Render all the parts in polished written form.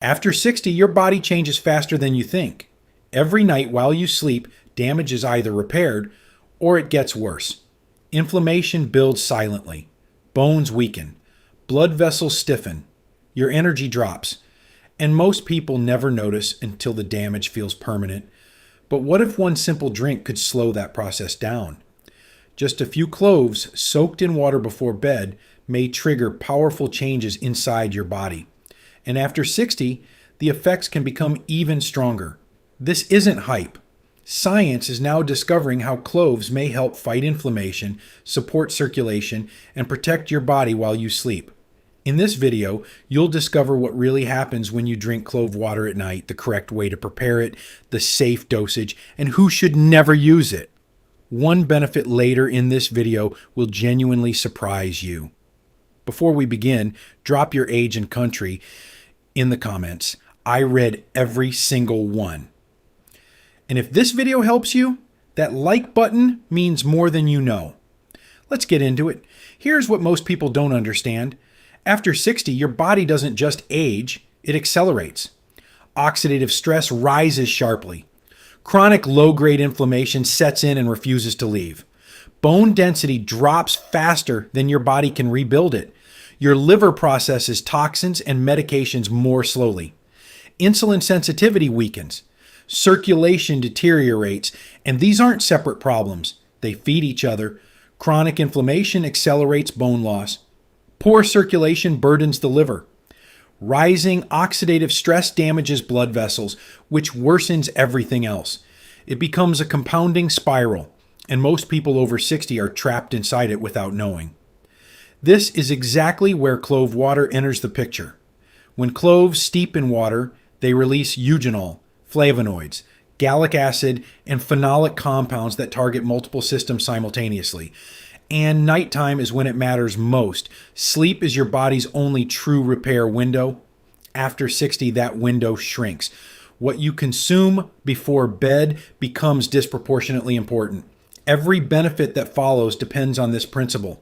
After 60, your body changes faster than you think. Every night while you sleep, damage is either repaired or it gets worse. Inflammation builds silently. Bones weaken. Blood vessels stiffen. Your energy drops. And most people never notice until the damage feels permanent. But what if one simple drink could slow that process down? Just a few cloves soaked in water before bed may trigger powerful changes inside your body. And after 60, the effects can become even stronger. This isn't hype. Science is now discovering how cloves may help fight inflammation, support circulation, and protect your body while you sleep. In this video, you'll discover what really happens when you drink clove water at night, the correct way to prepare it, the safe dosage, and who should never use it. One benefit later in this video will genuinely surprise you. Before we begin, drop your age and country in the comments. I read every single one. And if this video helps you, that like button means more than you know. Let's get into it. Here's what most people don't understand. After 60, your body doesn't just age, it accelerates. Oxidative stress rises sharply. Chronic low-grade inflammation sets in and refuses to leave. Bone density drops faster than your body can rebuild it. Your liver processes toxins and medications more slowly. Insulin sensitivity weakens. Circulation deteriorates, and these aren't separate problems. They feed each other. Chronic inflammation accelerates bone loss. Poor circulation burdens the liver. Rising oxidative stress damages blood vessels, which worsens everything else. It becomes a compounding spiral, and most people over 60 are trapped inside it without knowing. This is exactly where clove water enters the picture. When cloves steep in water, they release eugenol, flavonoids, gallic acid, and phenolic compounds that target multiple systems simultaneously. And nighttime is when it matters most. Sleep is your body's only true repair window. After 60, that window shrinks. What you consume before bed becomes disproportionately important. Every benefit that follows depends on this principle.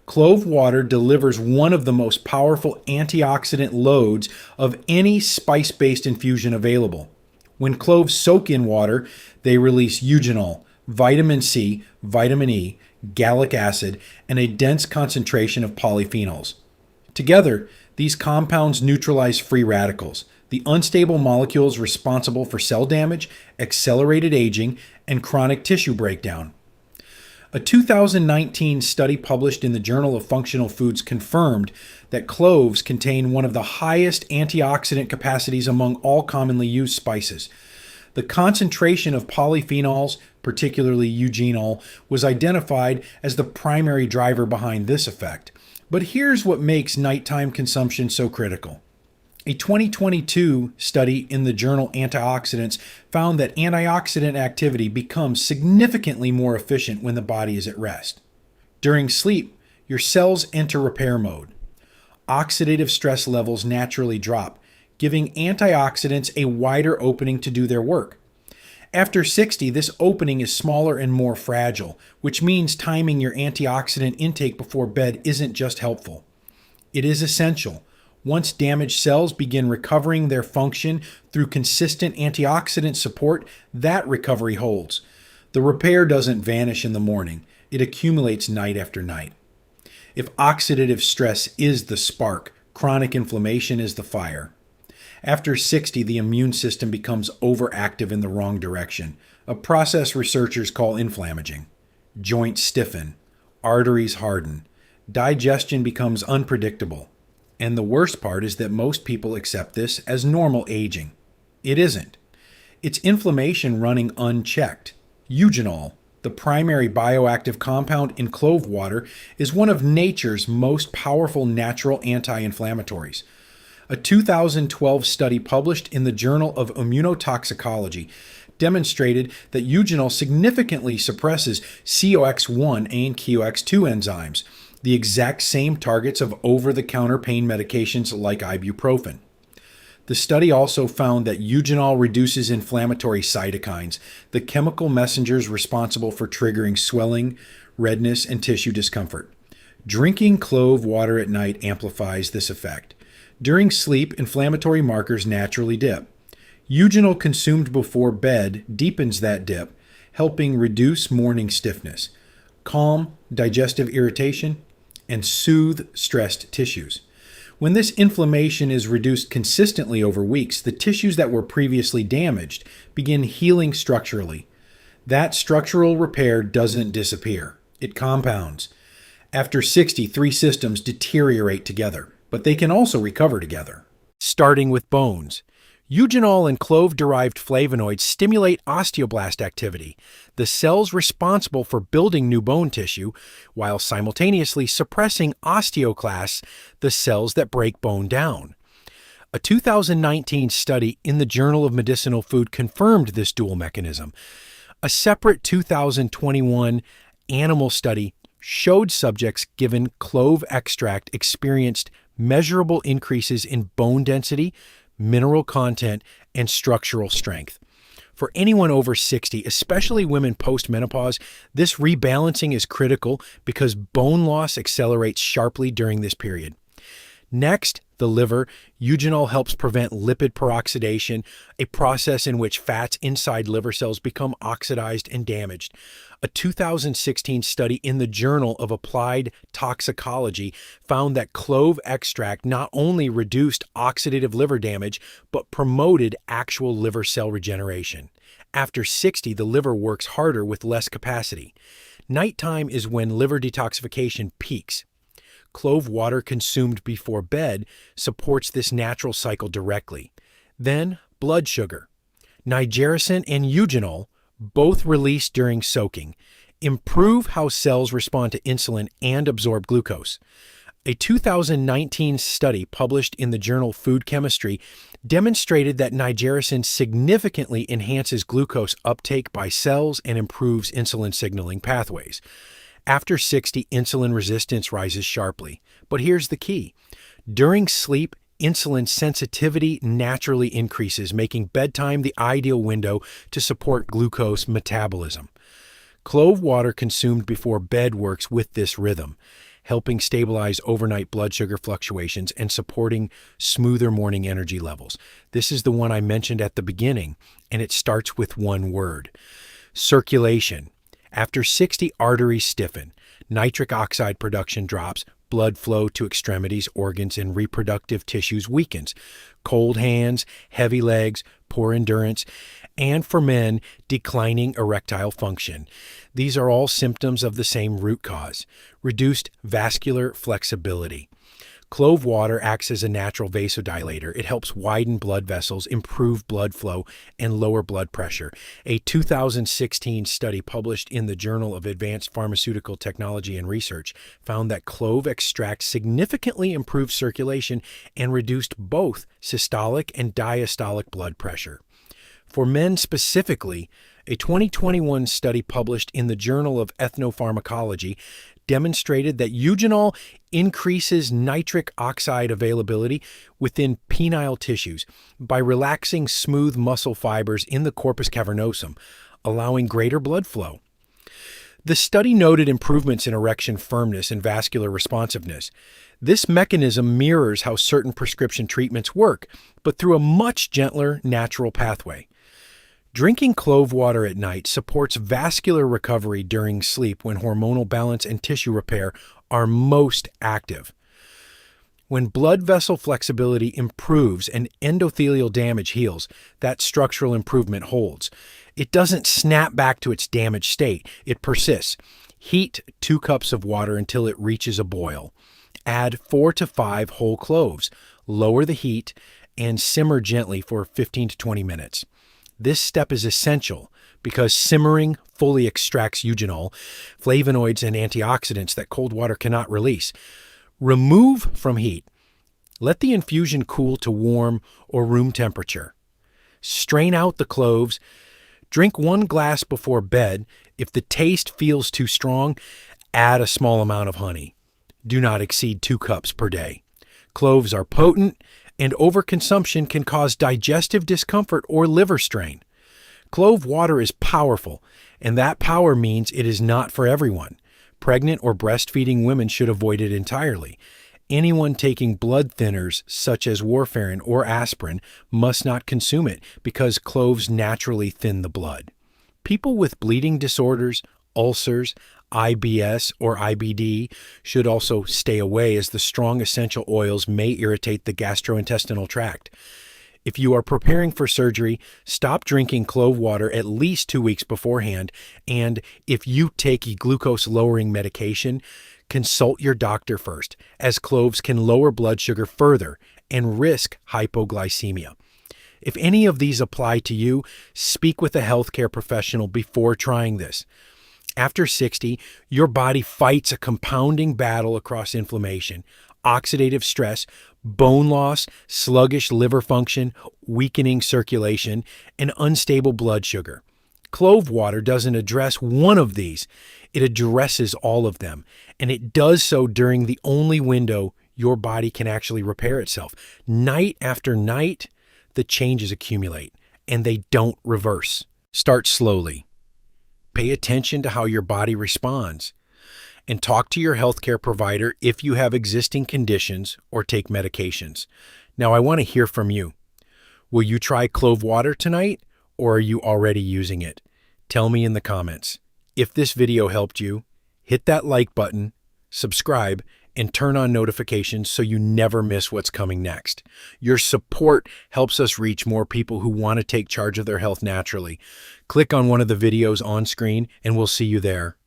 Clove water delivers one of the most powerful antioxidant loads of any spice-based infusion available. When cloves soak in water, they release eugenol, vitamin C, vitamin E, gallic acid, and a dense concentration of polyphenols. Together, these compounds neutralize free radicals, the unstable molecules responsible for cell damage, accelerated aging, and chronic tissue breakdown. A 2019 study published in the Journal of Functional Foods confirmed that cloves contain one of the highest antioxidant capacities among all commonly used spices. The concentration of polyphenols, particularly eugenol, was identified as the primary driver behind this effect. But here's what makes nighttime consumption so critical. A 2022 study in the journal Antioxidants found that antioxidant activity becomes significantly more efficient when the body is at rest. During sleep, your cells enter repair mode. Oxidative stress levels naturally drop, giving antioxidants a wider opening to do their work. After 60, this opening is smaller and more fragile, which means timing your antioxidant intake before bed isn't just helpful. It is essential. Once damaged cells begin recovering their function through consistent antioxidant support, that recovery holds. The repair doesn't vanish in the morning. It accumulates night after night. If oxidative stress is the spark, chronic inflammation is the fire. After 60, the immune system becomes overactive in the wrong direction, a process researchers call inflammaging. Joints stiffen, arteries harden, digestion becomes unpredictable. And the worst part is that most people accept this as normal aging. It isn't. It's inflammation running unchecked. Eugenol, the primary bioactive compound in clove water, is one of nature's most powerful natural anti-inflammatories. A 2012 study published in the Journal of Immunotoxicology demonstrated that eugenol significantly suppresses COX-1 and COX-2 enzymes, the exact same targets of over-the-counter pain medications like ibuprofen. The study also found that eugenol reduces inflammatory cytokines, the chemical messengers responsible for triggering swelling, redness, and tissue discomfort. Drinking clove water at night amplifies this effect. During sleep, inflammatory markers naturally dip. Eugenol consumed before bed deepens that dip, helping reduce morning stiffness, calm digestive irritation, and soothe stressed tissues. When this inflammation is reduced consistently over weeks, the tissues that were previously damaged begin healing structurally. That structural repair doesn't disappear. It compounds. After 60, three systems deteriorate together, but they can also recover together. Starting with bones. Eugenol and clove-derived flavonoids stimulate osteoblast activity, the cells responsible for building new bone tissue, while simultaneously suppressing osteoclasts, the cells that break bone down. A 2019 study in the Journal of Medicinal Food confirmed this dual mechanism. A separate 2021 animal study showed subjects given clove extract experienced measurable increases in bone density, mineral content, and structural strength. For anyone over 60, especially women post-menopause, this rebalancing is critical because bone loss accelerates sharply during this period. Next, the liver. Eugenol helps prevent lipid peroxidation, a process in which fats inside liver cells become oxidized and damaged. A 2016 study in the Journal of Applied Toxicology found that clove extract not only reduced oxidative liver damage, but promoted actual liver cell regeneration. After 60, the liver works harder with less capacity. Nighttime is when liver detoxification peaks. Clove water consumed before bed supports this natural cycle directly. Then, blood sugar. Nigericin and eugenol, both released during soaking, improve how cells respond to insulin and absorb glucose. A 2019 study published in the journal Food Chemistry demonstrated that nigericin significantly enhances glucose uptake by cells and improves insulin signaling pathways. After 60, insulin resistance rises sharply. But here's the key. During sleep, insulin sensitivity naturally increases, making bedtime the ideal window to support glucose metabolism. Clove water consumed before bed works with this rhythm, helping stabilize overnight blood sugar fluctuations and supporting smoother morning energy levels. This is the one I mentioned at the beginning, and it starts with one word: circulation. After 60, arteries stiffen, nitric oxide production drops, blood flow to extremities, organs, and reproductive tissues weakens. Cold hands, heavy legs, poor endurance, and for men, declining erectile function. These are all symptoms of the same root cause: reduced vascular flexibility. Clove water acts as a natural vasodilator. It helps widen blood vessels, improve blood flow, and lower blood pressure. A 2016 study published in the Journal of Advanced Pharmaceutical Technology and Research found that clove extract significantly improved circulation and reduced both systolic and diastolic blood pressure. For men specifically, a 2021 study published in the Journal of Ethnopharmacology demonstrated that eugenol increases nitric oxide availability within penile tissues by relaxing smooth muscle fibers in the corpus cavernosum, allowing greater blood flow. The study noted improvements in erection firmness and vascular responsiveness. This mechanism mirrors how certain prescription treatments work, but through a much gentler, natural pathway. Drinking clove water at night supports vascular recovery during sleep when hormonal balance and tissue repair are most active. When blood vessel flexibility improves and endothelial damage heals, that structural improvement holds. It doesn't snap back to its damaged state. It persists. Heat 2 cups of water until it reaches a boil. Add 4 to 5 whole cloves. Lower the heat and simmer gently for 15 to 20 minutes. This step is essential because simmering fully extracts eugenol, flavonoids, and antioxidants that cold water cannot release. Remove from heat. Let the infusion cool to warm or room temperature. Strain out the cloves. Drink 1 glass before bed. If the taste feels too strong, add a small amount of honey. Do not exceed 2 cups per day. Cloves are potent, and overconsumption can cause digestive discomfort or liver strain. Clove water is powerful, and that power means it is not for everyone. Pregnant or breastfeeding women should avoid it entirely. Anyone taking blood thinners such as warfarin or aspirin must not consume it because cloves naturally thin the blood. People with bleeding disorders, ulcers, IBS, or IBD should also stay away as the strong essential oils may irritate the gastrointestinal tract. If you are preparing for surgery, stop drinking clove water at least 2 weeks beforehand, and if you take a glucose-lowering medication, consult your doctor first, as cloves can lower blood sugar further and risk hypoglycemia. If any of these apply to you, speak with a healthcare professional before trying this. After 60, your body fights a compounding battle across inflammation, oxidative stress, bone loss, sluggish liver function, weakening circulation, and unstable blood sugar. Clove water doesn't address one of these. It addresses all of them, and it does so during the only window your body can actually repair itself. Night after night, the changes accumulate, and they don't reverse. Start slowly. Pay attention to how your body responds, and talk to your healthcare provider if you have existing conditions or take medications. Now, I want to hear from you. Will you try clove water tonight, or are you already using it? Tell me in the comments. If this video helped you, hit that like button, subscribe, and turn on notifications so you never miss what's coming next. Your support helps us reach more people who want to take charge of their health naturally. Click on one of the videos on screen, and we'll see you there.